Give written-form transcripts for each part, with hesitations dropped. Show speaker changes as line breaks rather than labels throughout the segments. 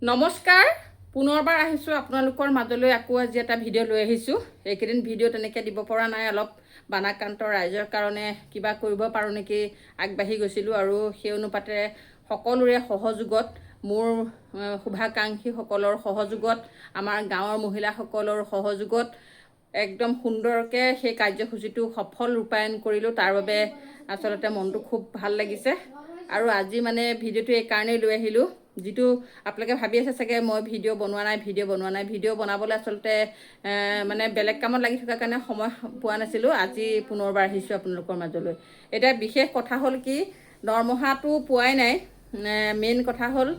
নমস্কাৰ পুনৰবাৰ আহিছোঁ আপোনালোকৰ মাজলৈ আকৌ আজি এটা ভিডিঅ' লৈ আহিছোঁ। এইকেইদিন ভিডিঅ' তেনেকৈ দিব পৰা নাই, অলপ বানাক্ৰান্ত ৰাইজৰ কাৰণে কিবা কৰিব পাৰোঁ নেকি আগবাঢ়ি গৈছিলোঁ আৰু সেই অনুপাতে সকলোৰে সহযোগত মোৰ শুভাকাংক্ষীসকলৰ সহযোগত আমাৰ গাঁৱৰ মহিলাসকলৰ সহযোগত একদম সুন্দৰকৈ সেই কাৰ্যসূচীটো সফল ৰূপায়ণ কৰিলোঁ। তাৰ বাবে আচলতে মনটো খুব ভাল লাগিছে আৰু আজি মানে ভিডিঅ'টো এইকাৰণেই লৈ আহিলোঁ, যিটো আপোনালোকে ভাবি আছে চাগে মই ভিডিঅ' বনোৱা নাই ভিডিঅ' বনাবলৈ আচলতে মানে বেলেগ কামত লাগি থকাৰ কাৰণে সময় পোৱা নাছিলোঁ। আজি পুনৰবাৰ আহিছোঁ আপোনালোকৰ মাজলৈ। এতিয়া বিশেষ কথা হ'ল কি, দৰমহাটো পোৱাই নাই। মেইন কথা হ'ল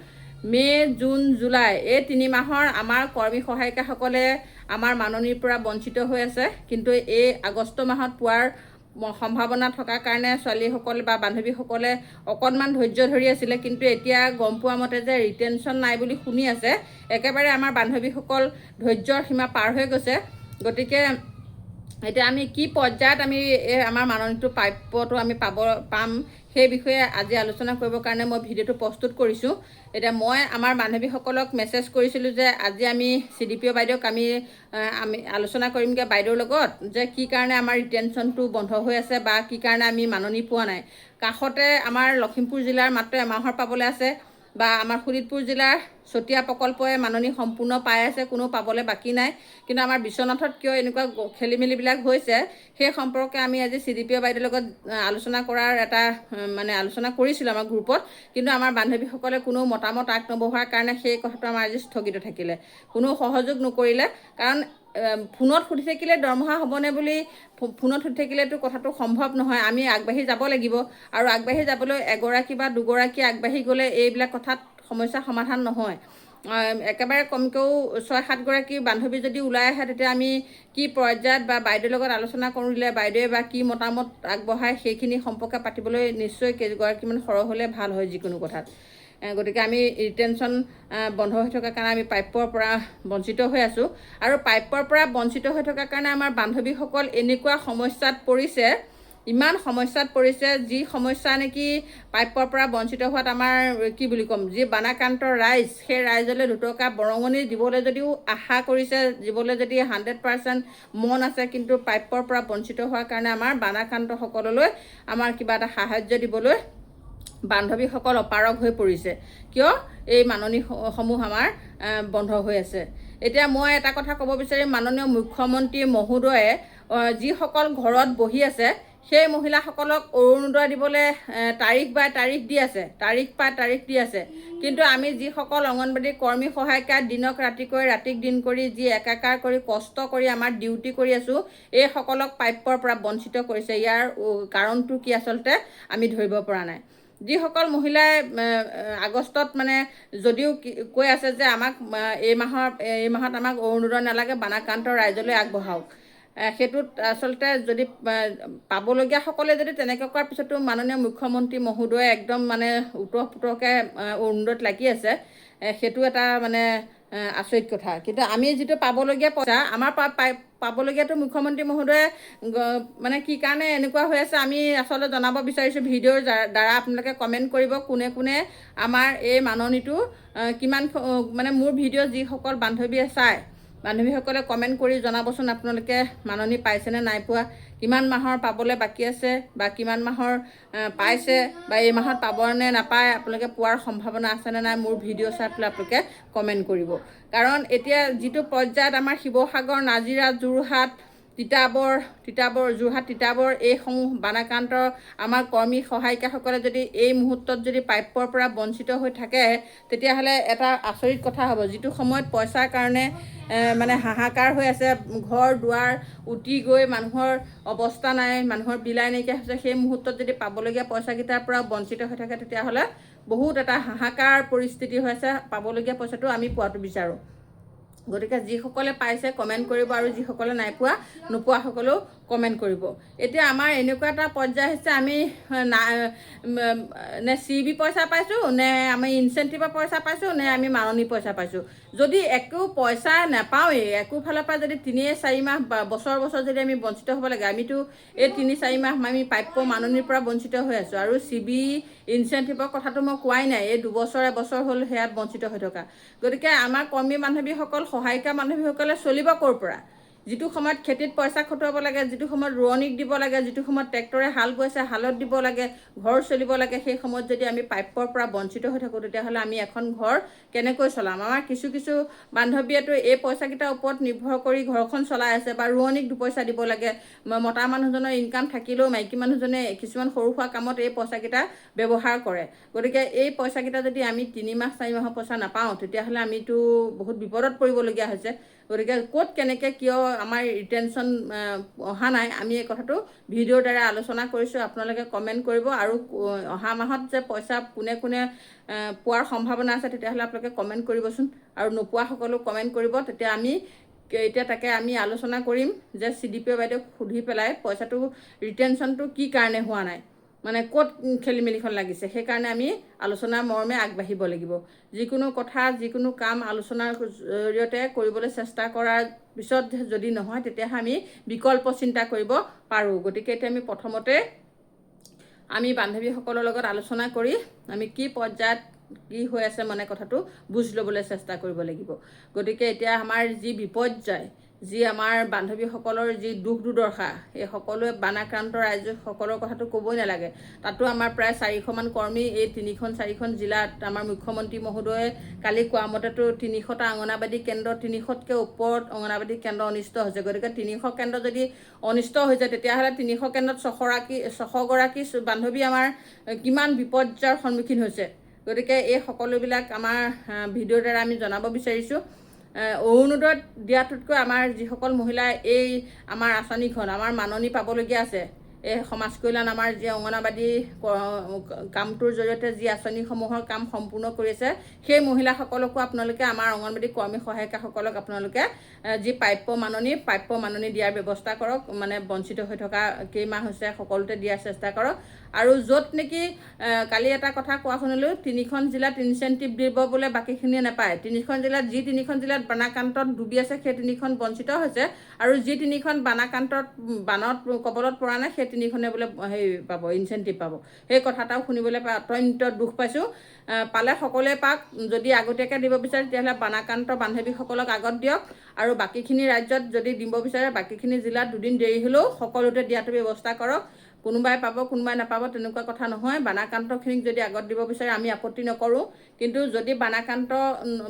মে', জুন, জুলাই এই 3 মাহৰ আমাৰ কৰ্মী সহায়িকাসকলে আমাৰ মাননিৰ পৰা বঞ্চিত হৈ আছে, কিন্তু এই আগষ্ট মাহত পোৱাৰ সম্ভাৱনা থকাৰ কাৰণে ছোৱালীসকল বা বান্ধৱীসকলে অকণমান ধৈৰ্য ধৰি আছিলে। কিন্তু এতিয়া গম পোৱা মতে যে ৰিটেনশ্যন নাই বুলি শুনি আছে, একেবাৰে আমাৰ বান্ধৱীসকল ধৈৰ্যৰ সীমা পাৰ হৈ গৈছে। গতিকে এতিয়া আমি কি পৰ্যায়ত আমি এই আমাৰ মাননীটো প্ৰাপ্যটো আমি পাম সেই বিষয়ে আজি আলোচনা কৰিবৰ কাৰণে মই ভিডিঅ'টো প্ৰস্তুত কৰিছোঁ। এতিয়া মই আমাৰ বান্ধৱীসকলক মেছেজ কৰিছিলোঁ যে আজি আমি CDPO বাইদেউক আমি আলোচনা কৰিমগৈ বাইদেউৰ লগত যে কি কাৰণে আমাৰ ৰিটেনশ্যনটো বন্ধ হৈ আছে বা কি কাৰণে আমি মাননি পোৱা নাই। কাষতে আমাৰ লখিমপুৰ জিলাৰ মাত্ৰ এমাহৰ পাবলৈ আছে, বা আমাৰ শোণিতপুৰ জিলাৰ চতিয়া প্ৰকল্পই মাননি সম্পূৰ্ণ পাই আছে, কোনো পাবলৈ বাকী নাই। কিন্তু আমাৰ বিশ্বনাথত কিয় এনেকুৱা খেলি মেলিবিলাক হৈছে সেই সম্পৰ্কে আমি আজি CDPO বাইদেউৰ লগত আলোচনা কৰাৰ এটা আলোচনা কৰিছিলোঁ আমাৰ গ্ৰুপত। কিন্তু আমাৰ বান্ধৱীসকলে কোনো মতামত আগ নবঢ়োৱাৰ কাৰণে সেই কথাটো আমাৰ আজি স্থগিত থাকিলে, কোনো সহযোগ নকৰিলে। কাৰণ ফোনত সুধি থাকিলে দৰমহা হ'বনে বুলি ফোনত সুধি থাকিলেতো কথাটো সম্ভৱ নহয়। আমি আগবাঢ়ি যাব লাগিব আৰু আগবাঢ়ি যাবলৈ এগৰাকী বা দুগৰাকী আগবাঢ়ি গ'লে এইবিলাক কথাত সমস্যা সমাধান নহয়। একেবাৰে কমকৈও 6-7 গৰাকী বান্ধৱী যদি ওলাই আহে, তেতিয়া আমি কি পৰ্যায়ত বা বাইদেউৰ লগত আলোচনা কৰিলে বাইদেৱে বা কি মতামত আগবঢ়ায় সেইখিনি সম্পৰ্কে পাতিবলৈ নিশ্চয় কেইগৰাকীমান সৰহ হ'লে ভাল হয় যিকোনো কথাত। গতিকে আমি ৰিটেনশ্যন বন্ধ হৈ থকাৰ কাৰণে আমি প্ৰাপ্যৰ পৰা বঞ্চিত হৈ আছোঁ, আৰু প্ৰাপ্যৰ পৰা বঞ্চিত হৈ থকাৰ কাৰণে আমাৰ বান্ধৱীসকল এনেকুৱা সমস্যাত পৰিছে, ইমান সমস্যাত পৰিছে, যি সমস্যা নেকি প্ৰাপ্যৰ পৰা বঞ্চিত হোৱাত আমাৰ কি বুলি ক'ম, যি বানাক্ৰান্ত ৰাইজ সেই ৰাইজলৈ দুটকা বৰঙণি দিবলৈ যদিও আশা কৰিছে, দিবলৈ যদি 100% মন আছে, কিন্তু প্ৰাপ্যৰ পৰা বঞ্চিত হোৱাৰ কাৰণে আমাৰ বানাক্ৰান্তসকললৈ আমাৰ কিবা এটা সাহাৰ্য দিবলৈ বান্ধৱীসকল অপাৰগ হৈ পৰিছে। কিয় এই মাননিসমূহ আমাৰ বন্ধ হৈ আছে। এতিয়া মই এটা কথা ক'ব বিচাৰিম, মাননীয় মুখ্যমন্ত্ৰী মহোদয়ে যিসকল ঘৰত বহি আছে সেই মহিলাসকলক অৰুণোদয় দিবলৈ তাৰিখ বাই তাৰিখ দি আছে, তাৰিখ দি আছে। কিন্তু আমি যিসকল অংগনবাড়ী কৰ্মী সহায়িকা দিনক ৰাতিকৈ ৰাতিক দিন কৰি যি একাকাৰ কৰি কষ্ট কৰি আমাৰ ডিউটি কৰি আছোঁ, এইসকলক প্ৰাপ্যৰ পৰা বঞ্চিত কৰিছে। ইয়াৰ কাৰণটো কি আচলতে আমি ধৰিব পৰা নাই। যিসকল মহিলাই আগষ্টত যদিও কৈ আছে যে আমাক এই মাহত আমাক অৰুণোদয় নালাগে, বানাক্ৰান্ত ৰাইজলৈ আগবঢ়াওক, সেইটোত আচলতে যদি পাবলগীয়াসকলে যদি তেনেকৈ কৰাৰ পিছতো মাননীয় মুখ্যমন্ত্ৰী মহোদয়ে একদম উতঃপুতহকৈ অৰুণোদয়ত লাগি আছে, সেইটো এটা আচৰিত কথা। কিন্তু আমি যিটো পাবলগীয়া পইচা আমাৰ পাবলগীয়াটো মুখ্যমন্ত্ৰী মহোদয়ে কি কাৰণে এনেকুৱা হৈ আছে আমি আচলতে জনাব বিচাৰিছোঁ। ভিডিঅ'ৰ দ্বাৰা আপোনালোকে কমেণ্ট কৰিব কোনে কোনে আমাৰ এই মাননিটো কিমান মোৰ ভিডিঅ' যিসকল বান্ধৱীয়ে চায়, বান্ধৱীসকলে কমেণ্ট কৰি জনাবচোন আপোনালোকে মাননি পাইছেনে নাই পোৱা, কিমান মাহৰ পাবলৈ বাকী আছে, বা কিমান মাহৰ পাইছে, বা এই মাহত পাবনে নাপায়, আপোনালোকে পোৱাৰ সম্ভাৱনা আছেনে নাই। মোৰ ভিডিঅ' চাই পেলাই আপোনালোকে কমেণ্ট কৰিব। কাৰণ এতিয়া যিটো পৰ্যায়ত আমাৰ শিৱসাগৰ, নাজিৰা, যোৰহাট, তিতাবৰ এইসমূহ বানাক্ৰান্ত আমাৰ কৰ্মী সহায়িকাসকলে যদি এই মুহূৰ্তত যদি প্ৰাপ্যৰ পৰা বঞ্চিত হৈ থাকে, তেতিয়াহ'লে এটা আচৰিত কথা হ'ব। যিটো সময়ত পইচাৰ কাৰণে হাহাকাৰ হৈ আছে, ঘৰ দুৱাৰ উটি গৈ মানুহৰ অৱস্থা নাই, মানুহৰ বিলাই নাইকিয়া হৈছে, সেই মুহূৰ্তত যদি পাবলগীয়া পইচাকেইটাৰ পৰা বঞ্চিত হৈ থাকে, তেতিয়াহ'লে বহুত এটা হাহাকাৰ পৰিস্থিতি হৈ আছে। পাবলগীয়া পইচাটো আমি পোৱাটো বিচাৰোঁ। গতিকে যিসকলে পাইছে কমেণ্ট কৰিব, আৰু যিসকলে নাই পোৱা নোপোৱাসকলেও কমেণ্ট কৰিব। এতিয়া আমাৰ এনেকুৱা এটা পৰ্যায় হৈছে আমি নে CB পইচা পাইছোঁ, নে আমি ইনচেণ্টিভৰ পইচা পাইছোঁ, নে আমি মাননি পইচা পাইছোঁ। যদি একো পইচা নাপাওঁৱেই, একো ফালৰ পৰা যদি 3-4 মাহ বছৰ যদি আমি বঞ্চিত হ'ব লাগে, আমিতো এই 3-4 মাহ আমি প্ৰাপ্য মাননিৰ পৰা বঞ্চিত হৈ আছোঁ। আৰু CB ইনচেণ্টিভৰ কথাটো মই কোৱাই নাই, এই 2 বছৰ 1 বছৰ হ'ল সেয়াত বঞ্চিত হৈ থকা। গতিকে আমাৰ কৰ্মী বান্ধৱীসকল, সহায়িকা বান্ধৱীসকলে চলিব ক'ৰ পৰা? যিটো সময়ত খেতিত পইচা খটুৱাব লাগে, যিটো সময়ত ৰোৱনীক দিব লাগে, যিটো সময়ত ট্ৰেক্টৰে হাল বৈছে হালত দিব লাগে, ঘৰ চলিব লাগে, সেই সময়ত যদি আমি প্ৰাপ্যৰ পৰা বঞ্চিত হৈ থাকোঁ, তেতিয়াহ'লে আমি এখন ঘৰ কেনেকৈ চলাম? আমাৰ কিছু বান্ধৱীয়েতো এই পইচাকেইটাৰ ওপৰত নিৰ্ভৰ কৰি ঘৰখন চলাই আছে, বা ৰোৱনীক 2 পইচা দিব লাগে। মতা মানুহজনৰ ইনকাম থাকিলেও মাইকী মানুহজনে কিছুমান সৰু সুৰা কামত এই পইচাকেইটা ব্যৱহাৰ কৰে। গতিকে এই পইচাকেইটা যদি আমি 3 মাহ 4 মাহৰ পইচা নাপাওঁ, তেতিয়াহ'লে আমিতো বহুত বিপদত পৰিবলগীয়া হৈছে। গতিকে ক'ত কেনেকৈ কিয় আমাৰ ৰিটেনশ্যন অহা নাই, আমি এই কথাটো ভিডিঅ'ৰ দ্বাৰা আলোচনা কৰিছোঁ। আপোনালোকে কমেণ্ট কৰিব, আৰু অহা মাহত যে পইচা কোনে পোৱাৰ সম্ভাৱনা আছে, তেতিয়াহ'লে আপোনালোকে কমেণ্ট কৰিবচোন। আৰু নোপোৱাসকলো কমেণ্ট কৰিব। তেতিয়া তাকে আমি আলোচনা কৰিম যে CDPO বাইদেউক সুধি পেলাই পইচাটো ৰিটেনশ্যনটো কি কাৰণে হোৱা নাই, মানে ক'ত খেলি মেলিখন লাগিছে, সেইকাৰণে আমি আলোচনাৰ মৰ্মে আগবাঢ়িব লাগিব। যিকোনো কথা, যিকোনো কাম আলোচনাৰ জৰিয়তে কৰিবলৈ চেষ্টা কৰাৰ পিছত যদি নহয়, তেতিয়াহে আমি বিকল্প চিন্তা কৰিব পাৰোঁ। গতিকে এতিয়া আমি প্ৰথমতে আমি বান্ধৱীসকলৰ লগত আলোচনা কৰি আমি কি পৰ্যায়ত কি হৈ আছে মানে কথাটো বুজ ল'বলৈ চেষ্টা কৰিব লাগিব। গতিকে এতিয়া আমাৰ যি বিপৰ্যয়, যি আমাৰ বান্ধৱীসকলৰ যি দুখ দুৰ্দশা, এই সকলোৱে বানাক্ৰান্ত ৰাইজসকলৰ কথাটো ক'বই নালাগে। তাতো আমাৰ প্ৰায় 400মান কৰ্মী এই 3খন-4খন জিলাত আমাৰ মুখ্যমন্ত্ৰী মহোদয়ে কালি কোৱা মতেতো 300টা অংগনাবাদী কেন্দ্ৰ, 300তকৈ ওপৰত অংগনাবাদী কেন্দ্ৰ অনিষ্ট হৈছে। গতিকে 300 কেন্দ্ৰ যদি অনিষ্ট হৈছে, তেতিয়াহ'লে 300 কেন্দ্ৰত 600গৰাকী বান্ধৱী আমাৰ কিমান বিপৰ্যয়ৰ সন্মুখীন হৈছে। গতিকে এই সকলোবিলাক আমাৰ ভিডিঅ'ৰ দ্বাৰা আমি জনাব বিচাৰিছোঁ। অৰুণোদয়ত দিয়াটোতকৈ আমাৰ যিসকল মহিলাই এই আমাৰ আঁচনিখন, আমাৰ মাননি পাবলগীয়া আছে, এই সমাজ কল্যাণ আমাৰ যি অংগনাবাদী কামটোৰ জৰিয়তে যি আঁচনিসমূহৰ কাম সম্পূৰ্ণ কৰিছে, সেই মহিলাসকলকো আপোনালোকে, আমাৰ অংগনবাদী কৰ্মী সহায়িকাসকলক আপোনালোকে যি প্ৰাপ্য মাননি দিয়াৰ ব্যৱস্থা কৰক। মানে বঞ্চিত হৈ থকা কেইমাহ হৈছে সকলোতে দিয়াৰ চেষ্টা কৰক। আৰু য'ত নেকি কালি এটা কথা কোৱা শুনিলোঁ, 3খন জিলাত ইনচেণ্টিভ দিব বোলে, বাকীখিনিয়ে নাপায়। 3খন জিলাত বানাক্ৰান্তত ডুবি আছে, সেই 3খন বঞ্চিত হৈছে। আৰু যি 3খন বানত কবলত পৰা নাই, সেই 3খনে বোলে পাব, ইনচেণ্টিভ পাব। সেই কথা এটাও শুনিবলৈ পাই অত্যন্ত দুখ পাইছোঁ। পালে সকলোৱে পাওক। যদি আগতীয়াকৈ দিব বিচাৰে, তেতিয়াহ'লে বানাক্ৰান্ত বান্ধৱীসকলক আগত দিয়ক। আৰু বাকীখিনি ৰাজ্যত যদি দিব বিচাৰে, বাকীখিনি জিলাত 2 দিন দেৰি হ'লেও সকলোতে দিয়াটো ব্যৱস্থা কৰক। কোনোবাই পাব, কোনোবাই নাপাব, তেনেকুৱা কথা নহয়। বানাক্ৰান্তখিনিক যদি আগত দিব বিচাৰে, আমি আপত্তি নকৰোঁ। কিন্তু যদি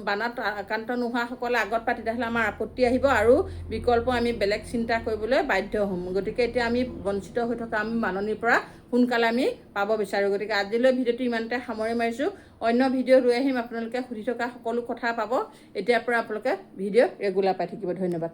বানাত আক্ৰান্ত নোহোৱাসকলে আগত পায়, তেতিয়াহ'লে আমাৰ আপত্তি আহিব, আৰু বিকল্প আমি বেলেগ চিন্তা কৰিবলৈ বাধ্য হ'ম। গতিকে এতিয়া আমি বঞ্চিত হৈ থকা আমি মাননিৰ পৰা সোনকালে আমি পাব বিচাৰোঁ। গতিকে আজিলৈ ভিডিঅ'টো ইমানতে সামৰি মাৰিছোঁ। অন্য ভিডিঅ' লৈ আহিম, আপোনালোকে সুধি থকা সকলো কথা পাব। এতিয়াৰ পৰা আপোনালোকে ভিডিঅ' ৰেগুলাৰ পাই থাকিব। ধন্যবাদ।